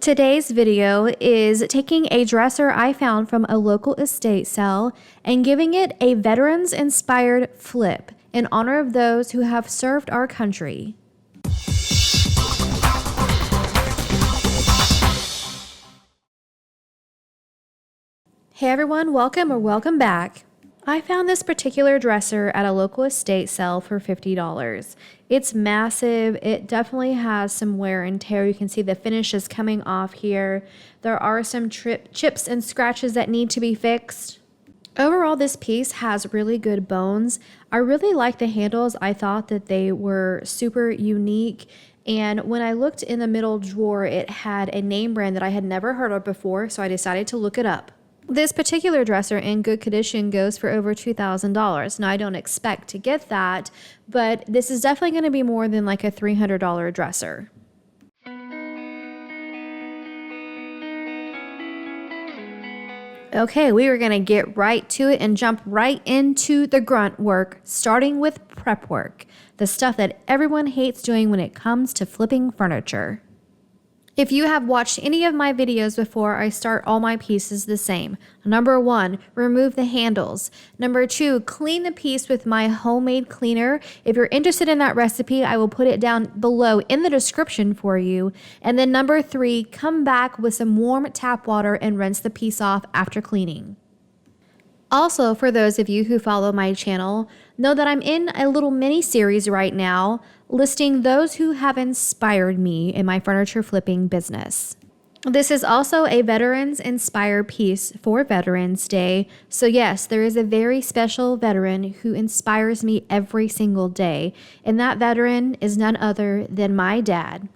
Today's video is taking a dresser I found from a local estate sale and giving it a veterans-inspired flip in honor of those who have served our country. Hey everyone, welcome back. I found this particular dresser at a local estate sale for $50. It's massive. It definitely has some wear and tear. You can see the finish is coming off here. There are some chips and scratches that need to be fixed. Overall, this piece has really good bones. I really like the handles. I thought that they were super unique. And when I looked in the middle drawer, it had a name brand that I had never heard of before, so I decided to look it up. This particular dresser in good condition goes for over $2,000. Now, I don't expect to get that, but this is definitely going to be more than like a $300 dresser. Okay, we are going to get right to it and jump right into the grunt work, starting with prep work, the stuff that everyone hates doing when it comes to flipping furniture. If you have watched any of my videos before, I start all my pieces the same. Number 1, remove the handles. Number 2, clean the piece with my homemade cleaner. If you're interested in that recipe, I will put it down below in the description for you. And then number 3, come back with some warm tap water and rinse the piece off after cleaning. Also, for those of you who follow my channel, know that I'm in a little mini series right now listing those who have inspired me in my furniture flipping business. This is also a veterans inspired piece for Veterans Day. So yes, there is a very special veteran who inspires me every single day. And that veteran is none other than my dad.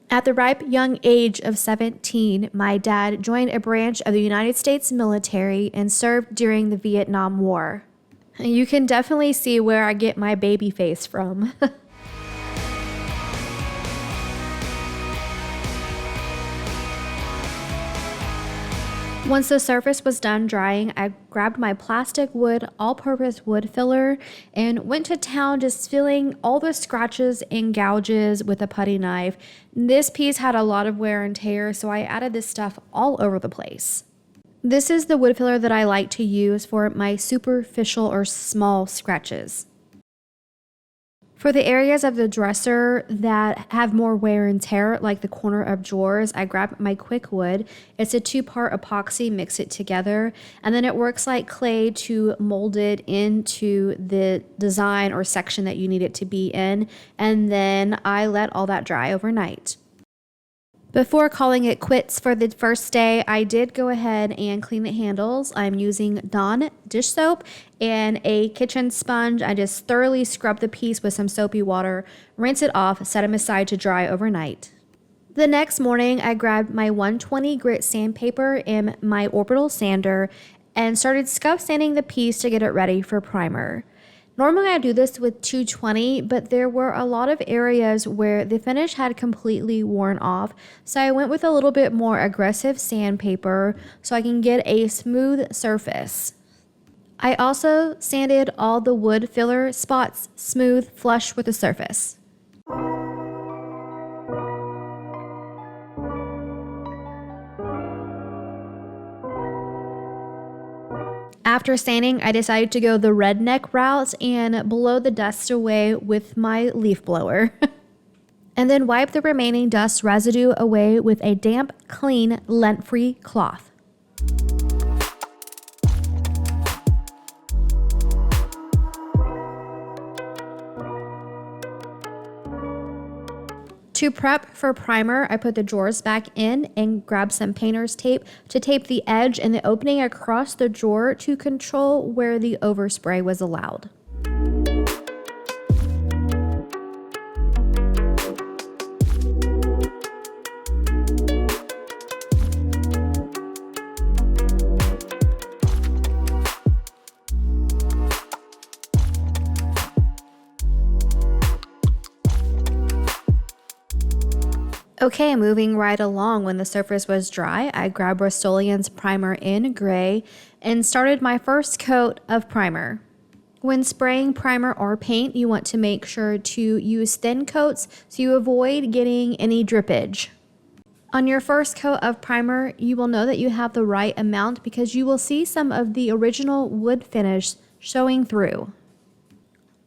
At the ripe young age of 17, my dad joined a branch of the United States military and served during the Vietnam War. You can definitely see where I get my baby face from. Once the surface was done drying, I grabbed my plastic wood, all-purpose wood filler, and went to town just filling all the scratches and gouges with a putty knife. This piece had a lot of wear and tear, so I added this stuff all over the place. This is the wood filler that I like to use for my superficial or small scratches. For the areas of the dresser that have more wear and tear, like the corner of drawers, I grab my quick wood. It's a 2-part epoxy, mix it together, and then it works like clay to mold it into the design or section that you need it to be in, and then I let all that dry overnight. Before calling it quits for the first day, I did go ahead and clean the handles. I'm using Dawn dish soap and a kitchen sponge. I just thoroughly scrub the piece with some soapy water, rinse it off, set them aside to dry overnight. The next morning, I grabbed my 120 grit sandpaper and my orbital sander and started scuff sanding the piece to get it ready for primer. Normally I do this with 220, but there were a lot of areas where the finish had completely worn off, so I went with a little bit more aggressive sandpaper so I can get a smooth surface. I also sanded all the wood filler spots smooth, flush with the surface. After sanding, I decided to go the redneck route and blow the dust away with my leaf blower. And then wipe the remaining dust residue away with a damp, clean, lint-free cloth. To prep for primer, I put the drawers back in and grabbed some painter's tape to tape the edge and the opening across the drawer to control where the overspray was allowed. Okay, moving right along, when the surface was dry, I grabbed Rust-Oleum's primer in gray and started my first coat of primer. When spraying primer or paint, you want to make sure to use thin coats so you avoid getting any drippage. On your first coat of primer, you will know that you have the right amount because you will see some of the original wood finish showing through.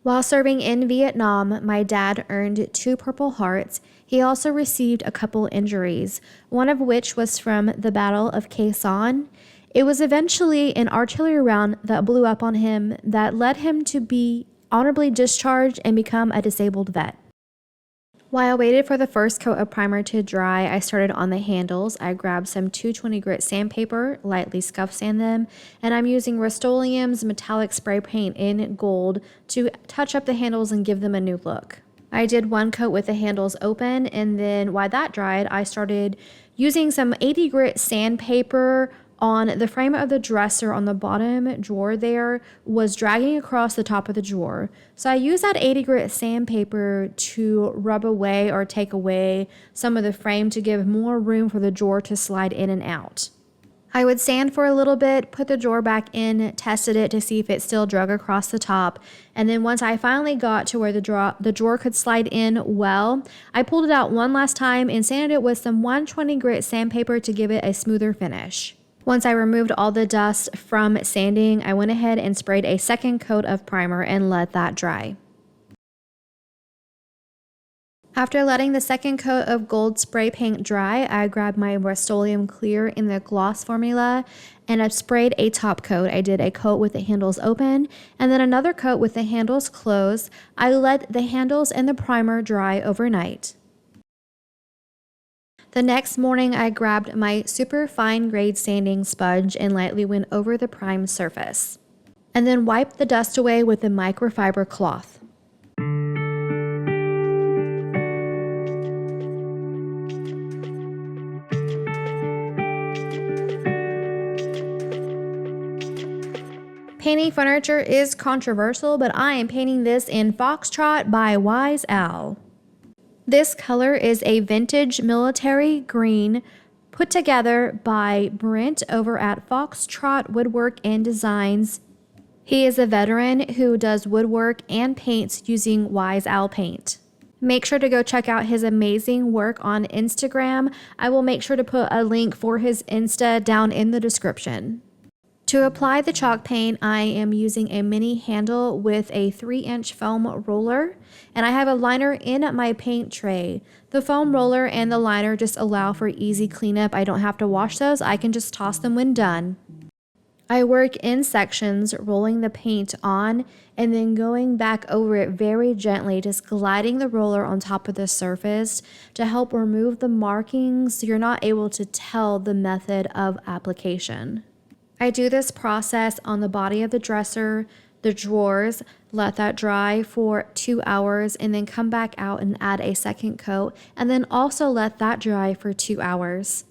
While serving in Vietnam, my dad earned 2 Purple Hearts. He also received a couple injuries, one of which was from the Battle of Khe Sanh. It was eventually an artillery round that blew up on him that led him to be honorably discharged and become a disabled vet. While I waited for the first coat of primer to dry, I started on the handles. I grabbed some 220 grit sandpaper, lightly scuff sand them, and I'm using Rust-Oleum's metallic spray paint in gold to touch up the handles and give them a new look. I did 1 coat with the handles open, and then while that dried, I started using some 80 grit sandpaper on the frame of the dresser. On the bottom drawer there was dragging across the top of the drawer. So I used that 80 grit sandpaper to rub away or take away some of the frame to give more room for the drawer to slide in and out. I would sand for a little bit, put the drawer back in, tested it to see if it still drug across the top, and then once I finally got to where the drawer could slide in well, I pulled it out one last time and sanded it with some 120 grit sandpaper to give it a smoother finish. Once I removed all the dust from sanding, I went ahead and sprayed a second coat of primer and let that dry. After letting the second coat of gold spray paint dry, I grabbed my Rust-Oleum Clear in the gloss formula and I sprayed a top coat. I did a coat with the handles open and then another coat with the handles closed. I let the handles and the primer dry overnight. The next morning, I grabbed my super fine grade sanding sponge and lightly went over the primed surface, and then wiped the dust away with a microfiber cloth. Painting furniture is controversial, but I am painting this in Foxtrot by Wise Owl. This color is a vintage military green put together by Brent over at Foxtrot Woodwork and Designs. He is a veteran who does woodwork and paints using Wise Owl paint. Make sure to go check out his amazing work on Instagram. I will make sure to put a link for his Insta down in the description. To apply the chalk paint, I am using a mini handle with a 3-inch foam roller, and I have a liner in my paint tray. The foam roller and the liner just allow for easy cleanup. I don't have to wash those. I can just toss them when done. I work in sections, rolling the paint on and then going back over it very gently, just gliding the roller on top of the surface to help remove the markings so you're not able to tell the method of application. I do this process on the body of the dresser, the drawers, let that dry for 2 hours, and then come back out and add a second coat, and then also let that dry for 2 hours.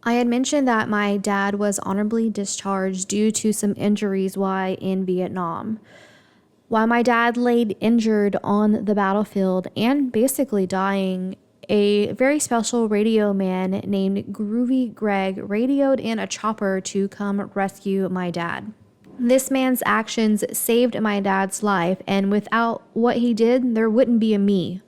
I had mentioned that my dad was honorably discharged due to some injuries while in Vietnam. While my dad laid injured on the battlefield and basically dying, a very special radio man named Groovy Greg radioed in a chopper to come rescue my dad. This man's actions saved my dad's life, and without what he did, there wouldn't be a me.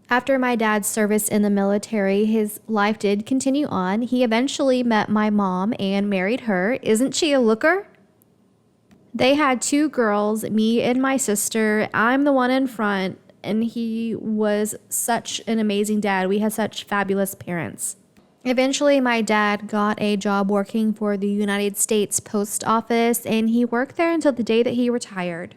After my dad's service in the military, his life did continue on. He eventually met my mom and married her. Isn't she a looker? They had 2 girls, me and my sister. I'm the one in front. And he was such an amazing dad. We had such fabulous parents. Eventually, my dad got a job working for the United States Post Office, and he worked there until the day that he retired.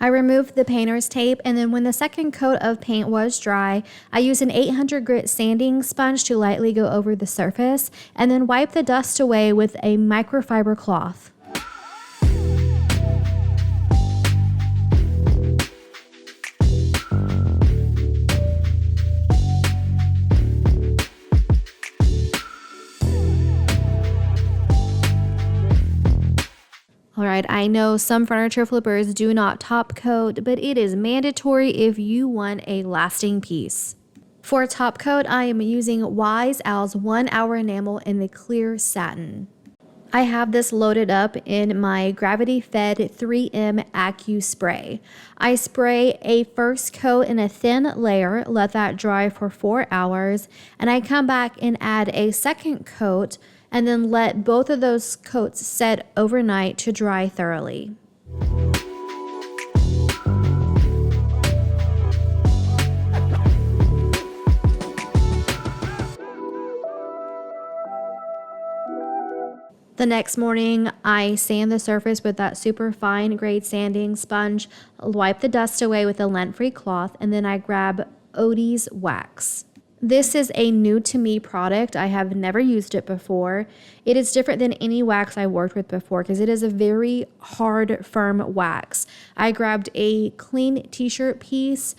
I removed the painter's tape, and then when the second coat of paint was dry, I used an 800 grit sanding sponge to lightly go over the surface and then wipe the dust away with a microfiber cloth. right, I know some furniture flippers do not top coat, but it is mandatory if you want a lasting piece. For top coat, I am using Wise Owl's 1 Hour Enamel in the clear satin. I have this loaded up in my gravity-fed 3M Accu spray. I spray a first coat in a thin layer, let that dry for 4 hours, and I come back and add a second coat and then let both of those coats set overnight to dry thoroughly. The next morning, I sand the surface with that super fine grade sanding sponge, wipe the dust away with a lint-free cloth, and then I grab Odie's wax. This is a new to me product. I have never used it before. It is different than any wax I worked with before because it is a very hard, firm wax. I grabbed a clean t-shirt piece,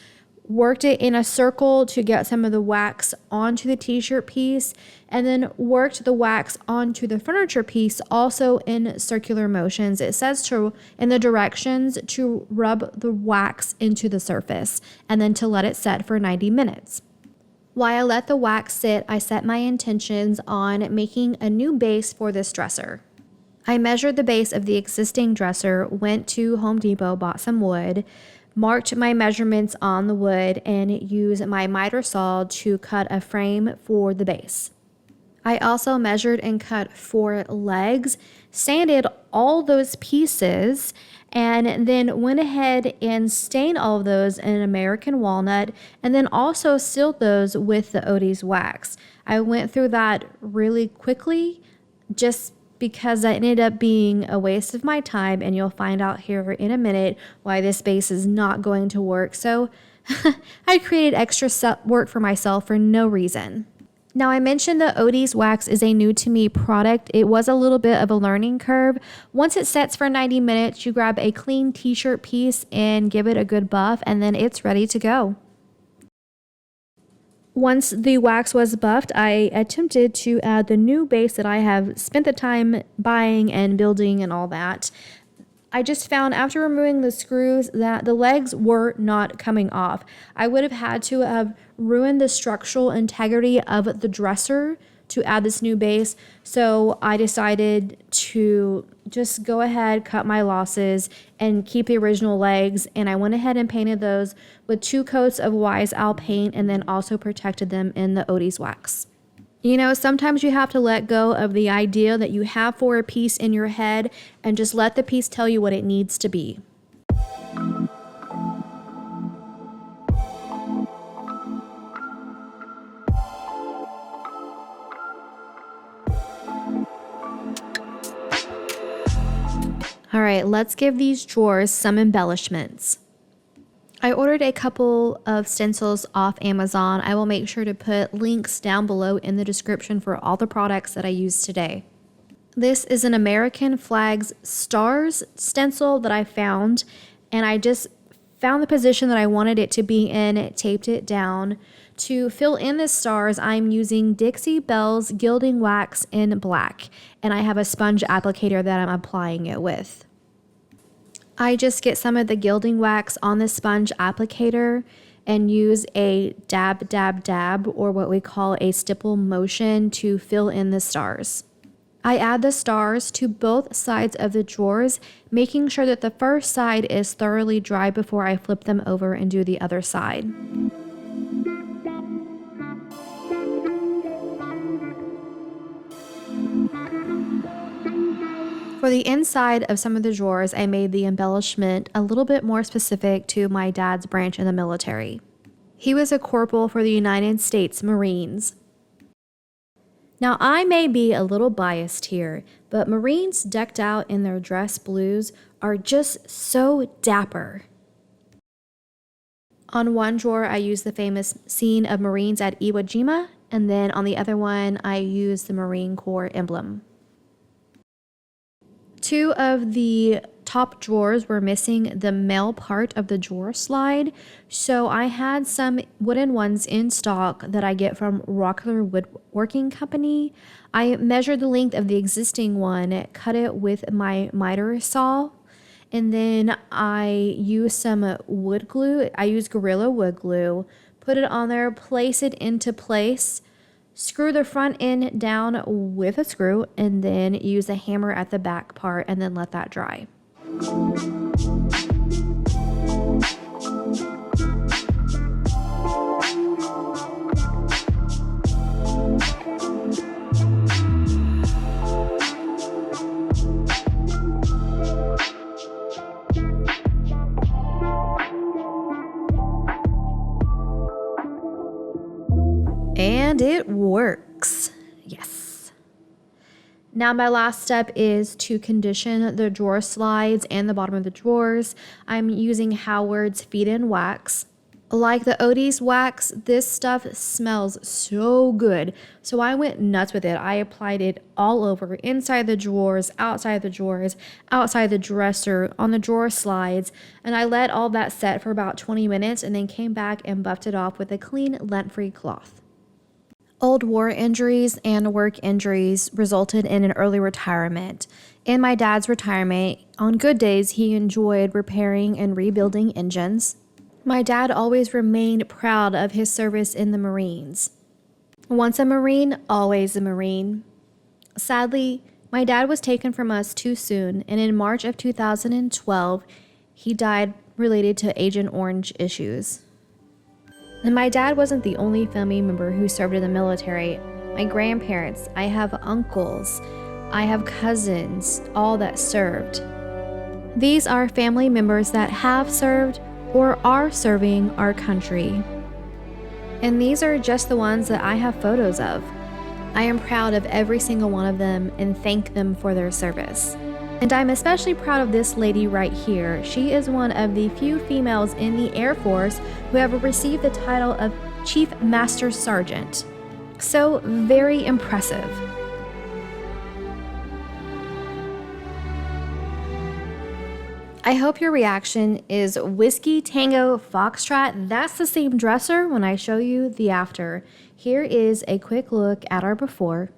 worked it in a circle to get some of the wax onto the t-shirt piece, and then worked the wax onto the furniture piece also in circular motions. It says to, in the directions, to rub the wax into the surface and then to let it set for 90 minutes. While I let the wax sit, I set my intentions on making a new base for this dresser. I measured the base of the existing dresser, went to Home Depot, bought some wood, marked my measurements on the wood, and used my miter saw to cut a frame for the base. I also measured and cut 4 legs, sanded all those pieces, and then went ahead and stained all of those in American walnut, and then also sealed those with the Odie's wax. I went through that really quickly just because that ended up being a waste of my time, and you'll find out here in a minute why this base is not going to work. So I created extra work for myself for no reason. Now, I mentioned that Odie's wax is a new to me product. It was a little bit of a learning curve. Once it sets for 90 minutes, you grab a clean t-shirt piece and give it a good buff, and then it's ready to go. Once the wax was buffed, I attempted to add the new base that I have spent the time buying and building and all that. I just found after removing the screws that the legs were not coming off. I would have had to have ruined the structural integrity of the dresser to add this new base. So I decided to just go ahead, cut my losses, and keep the original legs. And I went ahead and painted those with 2 coats of Wise Owl paint and then also protected them in the Odie's wax. You know, sometimes you have to let go of the idea that you have for a piece in your head and just let the piece tell you what it needs to be. All right, let's give these drawers some embellishments. I ordered a couple of stencils off Amazon. I will make sure to put links down below in the description for all the products that I used today. This is an American Flags Stars stencil that I found, and I just found the position that I wanted it to be in, taped it down. To fill in the stars, I'm using Dixie Belle's Gilding Wax in black, and I have a sponge applicator that I'm applying it with. I just get some of the gilding wax on the sponge applicator and use a dab, dab, dab, or what we call a stipple motion to fill in the stars. I add the stars to both sides of the drawers, making sure that the first side is thoroughly dry before I flip them over and do the other side. For the inside of some of the drawers, I made the embellishment a little bit more specific to my dad's branch in the military. He was a corporal for the United States Marines. Now, I may be a little biased here, but Marines decked out in their dress blues are just so dapper. On one drawer, I used the famous scene of Marines at Iwo Jima, and then on the other one, I used the Marine Corps emblem. 2 of the top drawers were missing the male part of the drawer slide, so I had some wooden ones in stock that I get from Rockler Woodworking Company. I measured the length of the existing one, cut it with my miter saw, and then I used some wood glue. I used Gorilla wood glue, put it on there, place it into place, screw the front end down with a screw, and then use a hammer at the back part and then let that dry. And it works. Yes. Now my last step is to condition the drawer slides and the bottom of the drawers. I'm using Howard's feed-in wax. Like the Odie's wax, this stuff smells so good. So I went nuts with it. I applied it all over, inside the drawers, outside the drawers, outside the dresser, on the drawer slides. And I let all that set for about 20 minutes and then came back and buffed it off with a clean, lint-free cloth. Old war injuries and work injuries resulted in an early retirement. In my dad's retirement, on good days, he enjoyed repairing and rebuilding engines. My dad always remained proud of his service in the Marines. Once a Marine, always a Marine. Sadly, my dad was taken from us too soon, and in March of 2012, he died related to Agent Orange issues. And my dad wasn't the only family member who served in the military. My grandparents, I have uncles, I have cousins, all that served. These are family members that have served or are serving our country. And these are just the ones that I have photos of. I am proud of every single one of them and thank them for their service. And I'm especially proud of this lady right here. She is one of the few females in the Air Force who have received the title of Chief Master Sergeant. So very impressive. I hope your reaction is Whiskey Tango Foxtrot. That's the same dresser when I show you the after. Here is a quick look at our before.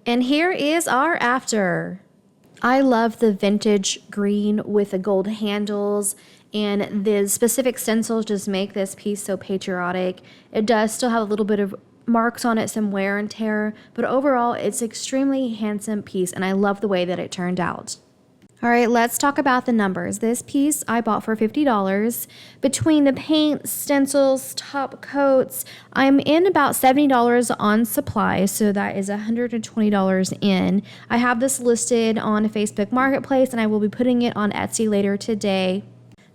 And here is our after. I love the vintage green with the gold handles, and the specific stencils just make this piece so patriotic. It does still have a little bit of marks on it, some wear and tear, but overall it's an extremely handsome piece, and I love the way that it turned out. All right, let's talk about the numbers. This piece I bought for $50. Between the paint, stencils, top coats, I'm in about $70 on supplies, so that is $120 in. I have this listed on Facebook Marketplace, and I will be putting it on Etsy later today.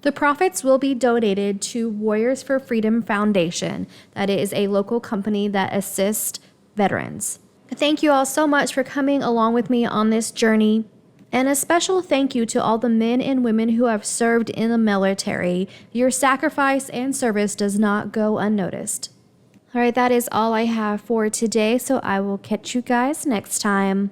The profits will be donated to Warriors for Freedom Foundation. That is a local company that assists veterans. Thank you all so much for coming along with me on this journey. And a special thank you to all the men and women who have served in the military. Your sacrifice and service does not go unnoticed. All right, that is all I have for today, so I will catch you guys next time.